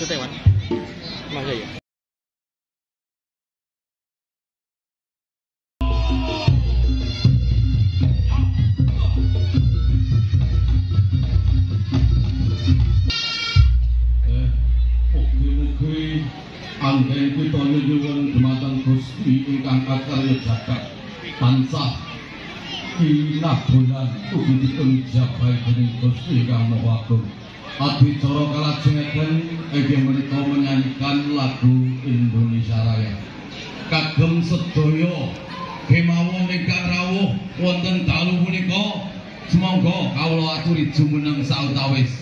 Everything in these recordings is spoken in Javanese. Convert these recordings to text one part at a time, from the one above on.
Tewan. Masa ya? Mugi-mugi anggen kita nyuwun dumateng Gusti ingkang akarya jagat tansah pinabulan ugi dipun jabahi dening Gusti Ingkang Maha Agung. Adicara kalajengaken inggih menika menyanyikan lagu Indonesia Raya. Kagem sedaya kemawon ingkang rawuh wonten dalu punika, semangga kawula aturi jumeneng sautawis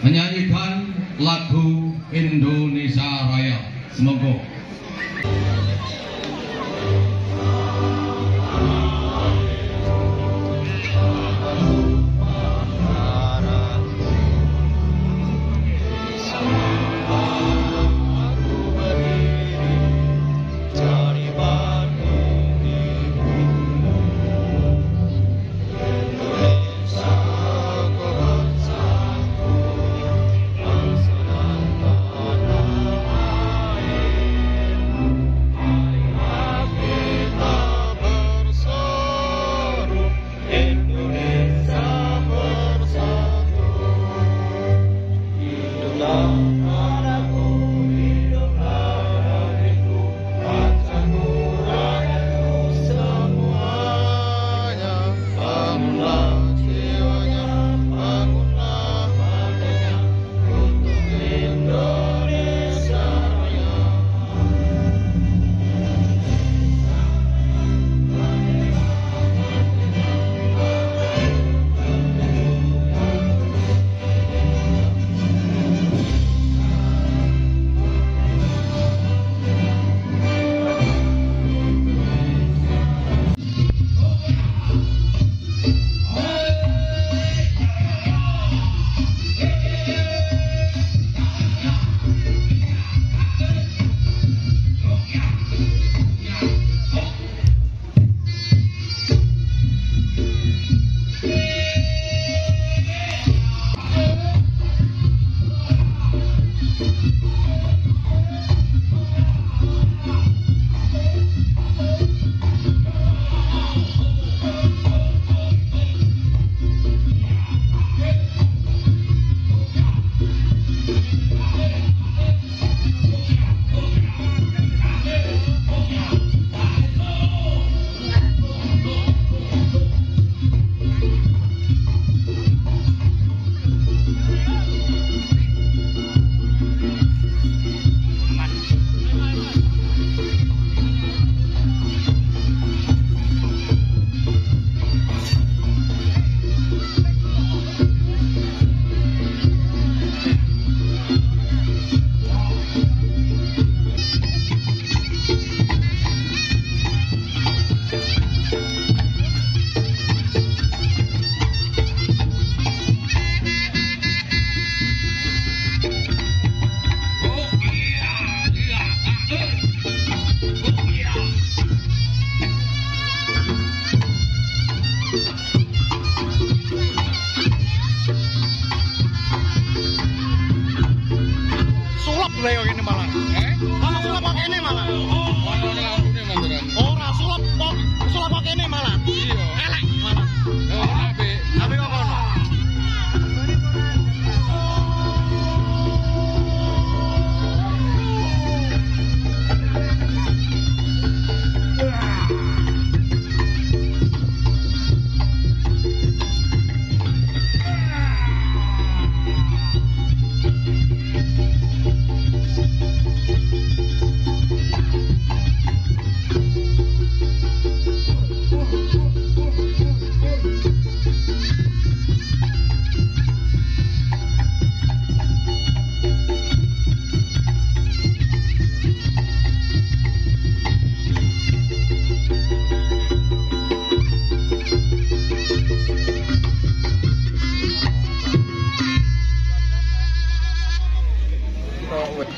menyanyikan lagu Indonesia Raya. Semangga.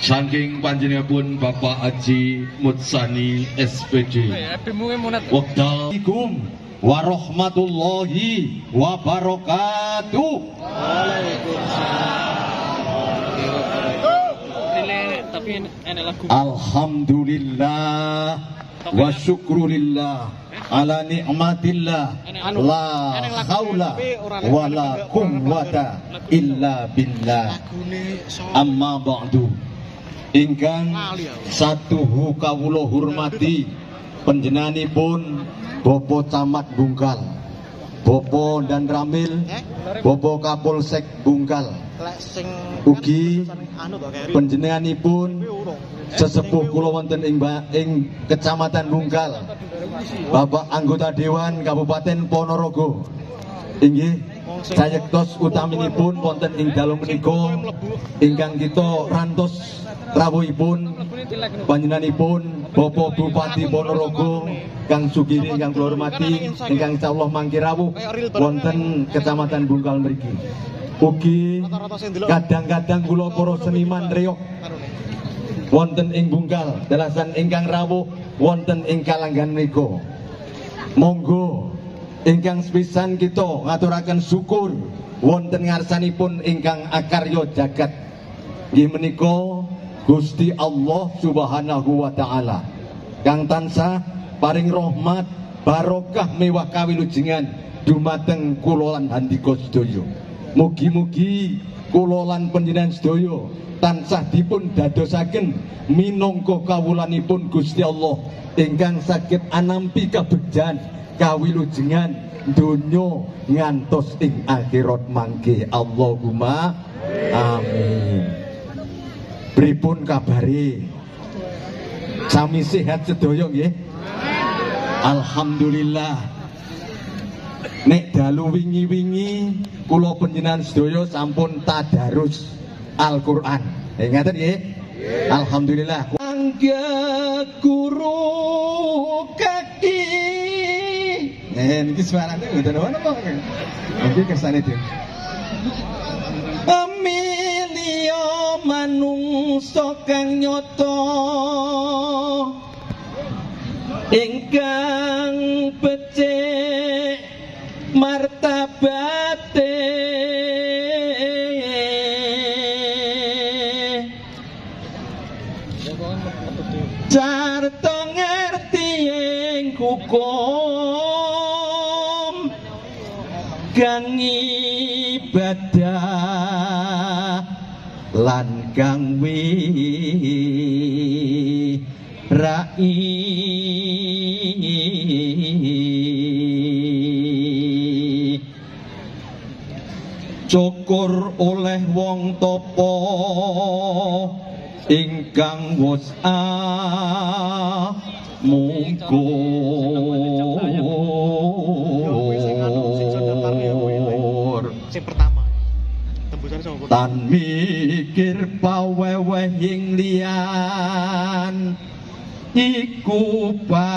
saking panjenenganipun Bapak Haji Mutsani SPD. Waalaikumsalam warahmatullahi wabarakatuh. Alhamdulillah wa syukrulillah ala ni'matillah la haula wa la quwwata illa billah. Amma ba'du. Ingkang satuhu kawula hormati panjenenganipun Bapak Camat Bungkal, Bapak Dan Ramil, Bapak Kapolsek Bungkal, ugi panjenenganipun sesepuh kula wonten ing Kecamatan Bungkal, Bapak anggota Dewan Kabupaten Ponorogo. Inggih sayektos utaminipun wonten ing dalu menika ingkang kita rantos rawuhipun panjenenganipun Bapak Bupati Ponorogo Kang Sugiri ingkang kula hormati, ingkang insyaallah mangke rawuh wonten Kecamatan Bungkal mriki. Ugi kadang-kadang kula para seniman reog wonten ing Bungkal dalasan ingkang rawuh wonten ing kalanggan menika. Monggo ingkang sepisan kita ngaturaken syukur wonten ngarsanipun ingkang akarya jagat nggih menika Gusti Allah Subhanahu wa taala kang tansah paring rahmat barokah mewah kawilujengan dumateng kula lan handika sedaya. Mugi-mugi kula lan panjenengan sedaya tansah dipun dadosaken minangka kawulanipun Gusti Allah ingkang saged anampi kabegjan kawilujengan donya ngantos ing akhirat mangke. Allahumma amin. Pripun kabare? Sami sehat sedaya nggih? Alhamdulillah. Nek dalu wingi-wingi kula panjenengan sedaya sampun tadarus Al-Qur'an. Ngaten nggih? Alhamdulillah. Angga guru kaki. Niki suarane mboten ono kok. Niki kersane dhewe. Amilio manungsa kang nyata ingkang becik martabate carta ngerti ing hukum kang ibadah lan kang wirai cukur oleh wong topo ingkang wis mungkur sing pertama tembusan sama tan mikir pawewehing liyan iku pantes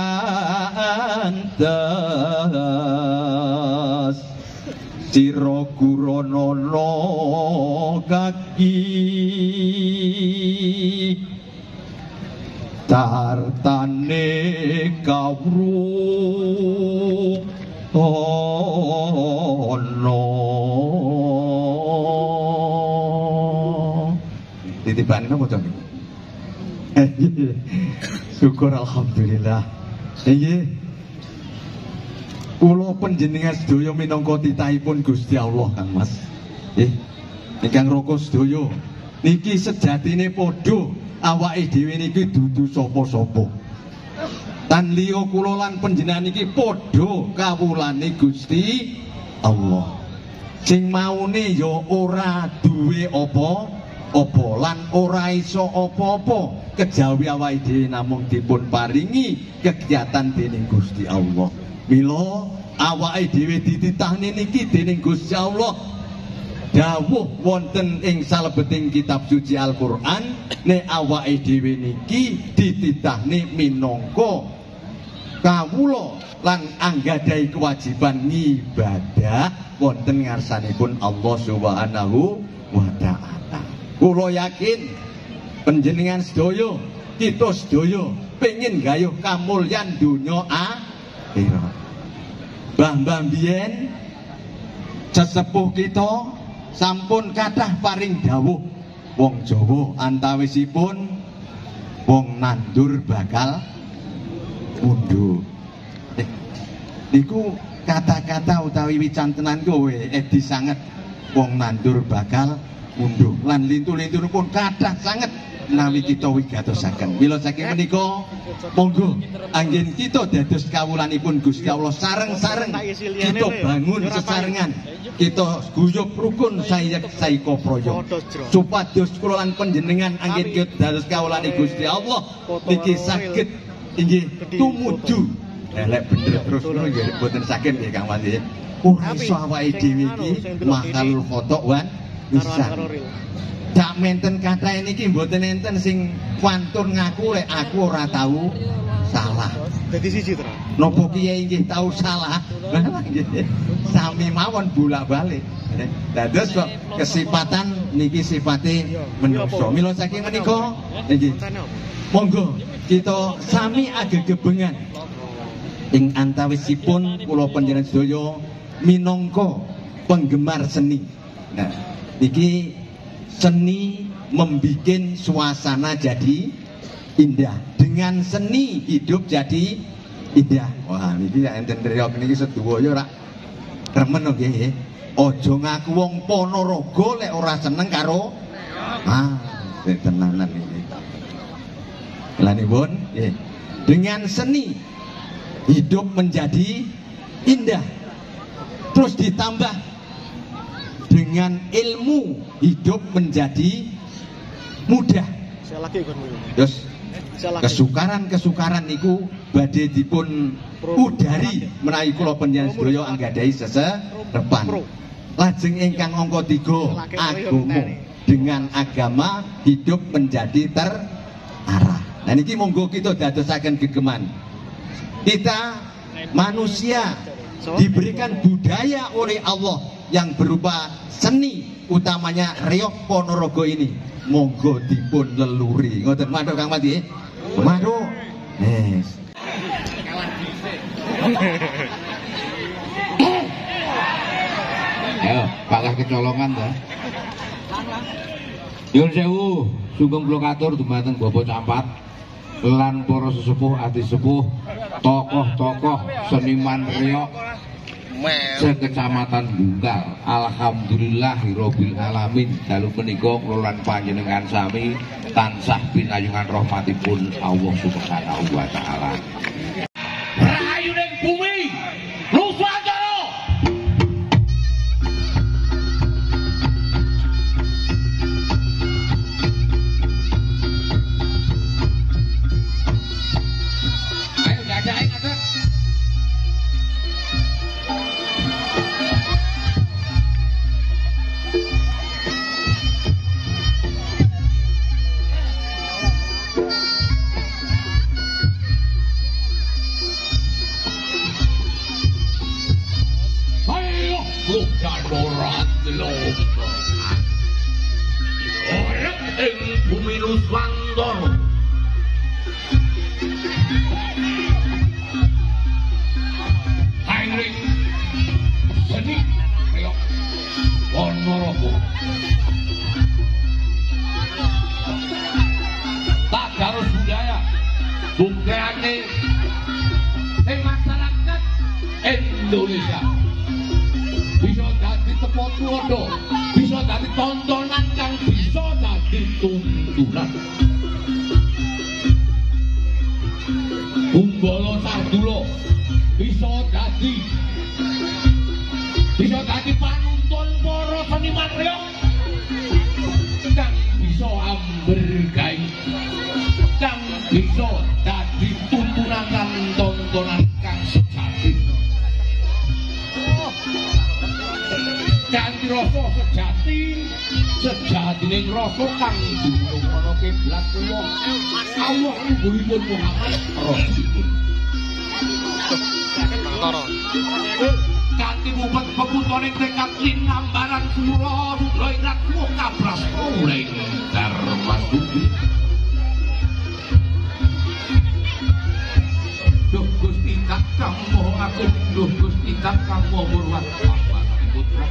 sira guranana kaki tartane kawruh ono ditibane napa to? Syukur alhamdulillah. Nggih. Kula panjenengan sedaya minangka titahipun Gusti Allah Kang Mas. Nggih. Ingkang roko sedaya niki sejatine padha awake dhewe niki dudu sapa-sapa. Tan liya kula lan panjenengan niki padha kawulane Gusti Allah. Sing maune ya ora duwe apa-apa lan ora iso apa-apa kejawi awake dhewe namung dipun paringi kegiatan dening Gusti Allah. Mila awake dhewe dititahne niki dening Gusti Allah dawuh wonten ing salebeting kitab suci Al-Qur'an nek awake dhewe niki dititahne minangka kawula lan anggadhahi kewajiban ngibadah wonten ngarsanipun Allah Subhanahu wa taala. Kula yakin panjenengan sedaya kita sedaya pengen gayuh kamulyan donya akhirat. Mbah-mbah biyen sesepuh kita sampun kathah paring dawuh wong Jawa antawisipun wong nandur bakal mundur. Niku kata-kata utawi wicantenan kowe edi sanget wong nandur bakal mundur lan lintu-lintupun kathah sanget menawi kita wigatosaken. Mila saking menika monggo anggen kita dados kawulanipun Gusti Allah sareng-sareng kita bangun sesarengan, kita guyub rukun sayek saiko proyo supados kula lan panjenengan anggen kita dados kawulane Gusti Allah niki saged inggih tumuju elek bener terus ngono nggih mboten saged nggih Kang Wandi. Ora iso awake dhewe iki makhluk foto wan bisa. Dak menten kathah niki mboten enten sing wantun ngaku lek aku ora tahu salah. Dadi siji to. Napa kiye nggih tahu salah? Sami mawon bolak-balik. Dados kok kesipatan niki sifate manusa. Mila saking menika nggih. Monggo kita sami agegebengan ing antawisipun kula panjenengan sedaya minangka penggemar seni. Nah, niki seni membikin suasana jadi indah. Dengan seni hidup jadi indah. Wah, niki enten riok niki sedaya ora remen nggih. Aja ngaku wong Ponorogo lek ora seneng karo tenanan iki. Lanipun nggih. Dengan seni hidup menjadi indah. Terus ditambah dengan ilmu hidup menjadi mudah. Terus kesukaran niku badhe dipun udari menawi kula panjenengan sedaya anggadhahi seserepan. Lajeng ingkang angka 3 agama. Dengan agama hidup menjadi terarah. Nah niki monggo kita dadosaken gegeman. Kita manusia diberikan budaya oleh Allah yang berupa seni, utamanya reok Ponorogo ini. Monggo dipun leluri. Ngoten madhok Kang Mati. Madhok. Yes. Ayo, kalah kecolongan ta. Nyuwun sewu, sugeng kula katur dumateng Bapak Campat lan para sesepuh ati sepuh, tokoh-tokoh seniman reok sekecamatan Bungkal. Alhamdulillahirabbil alamin. Dalu menika kula lan panjenengan sami tansah pinayungan rahmatipun Allah Subhanahu wa taala. Rahayuning bumi Nusantara. Ayo jajain ngaten. Bukan orang delok orang ing bumi Nusantara kairing seni reok Ponorogo tak harus budaya buktiane ing masyarakat Indonesia bisa dadi tepo tuwa, bisa dadi tontonan kang bisa dadi tuntunan. Umbala Sardula bisa dadi panuntun para seniman reok kang bisa ambergai, kang bisa dadi tuntunan lan tontonan kang sejati. Kanthi rasa sejatining rasa kang dumunung ana kiblat kula Allah nubuhipun Muhammad Rasulullah. kanthi ngupet peputaning tekad linambaran sura rudra ingkang kuwah kabras oleh Darmasuti. Duh Gusti Kakang Maha Agung, duh Gusti Kakang Maha Murwat Pati Putra.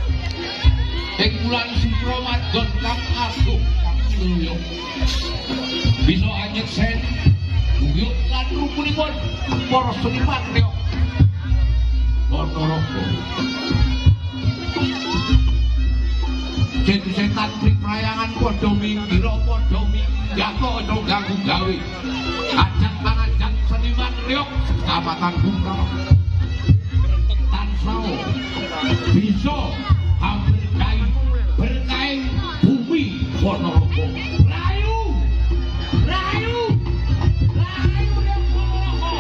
Ing wulan Supramadon kang agung kang mulya. Bisa anyeksen uyuh lan rukunipun para seniman reok Ponorogo. Setan priprayangan padha minggir padha minggato aja ganggu gawe. Ajak pangajak seniman reok Kecamatan Bungkal. Tansau bisa berkait bumi Ponorogo. Rayu, rayu, rayu yang Ponorogo.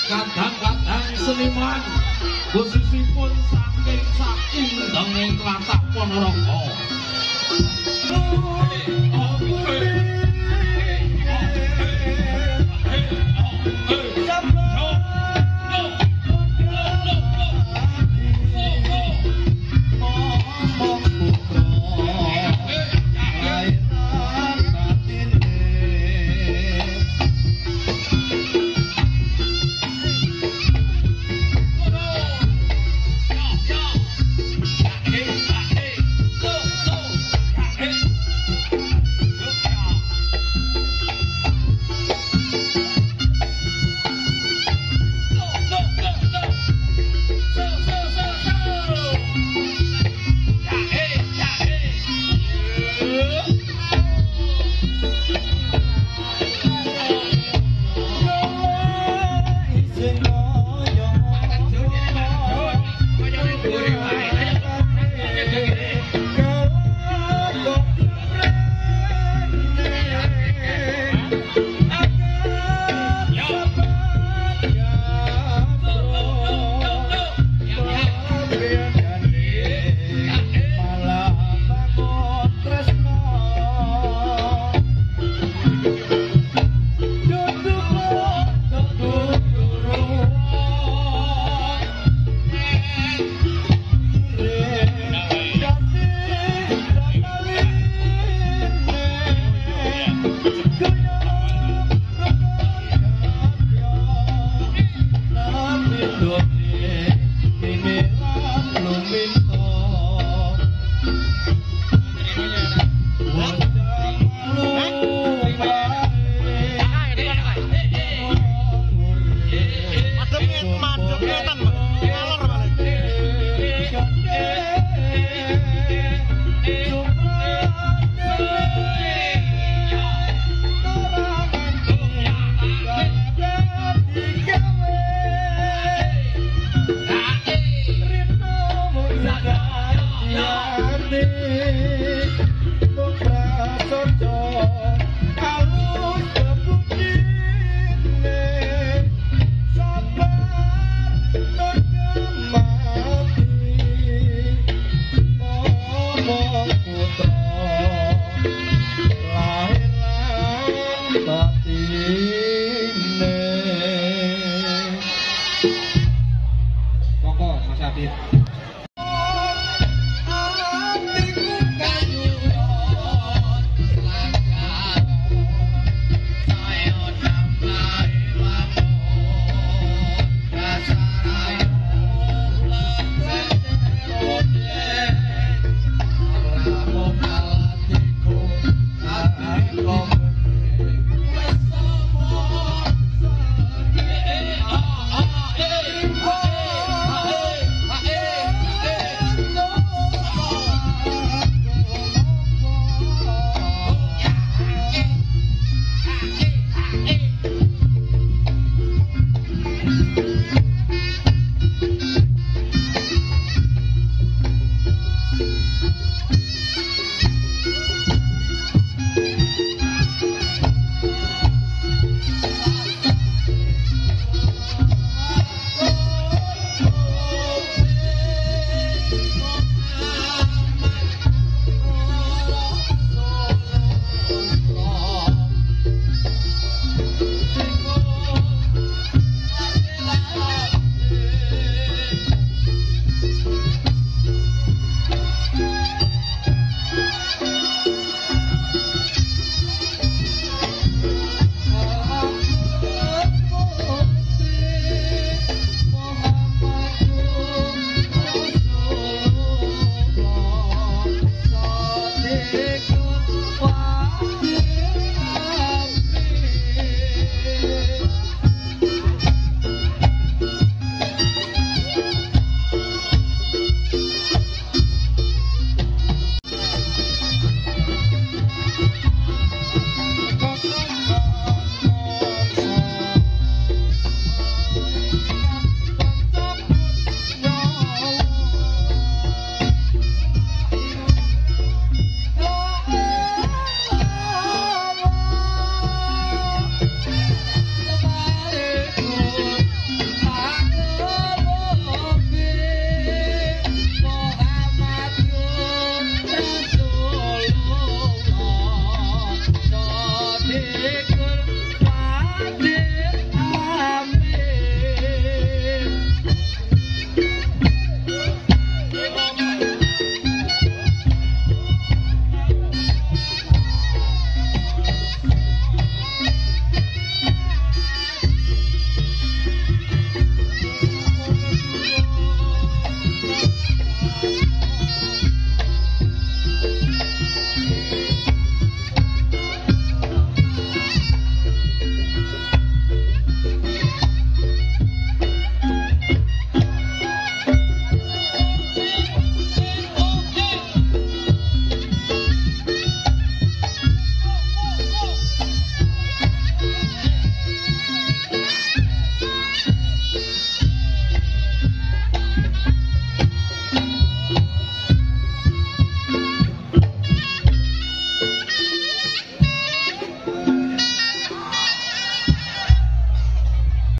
Kadang-kadang seniman posisipun saking saindenging tlatah Ponorogo. Yeah.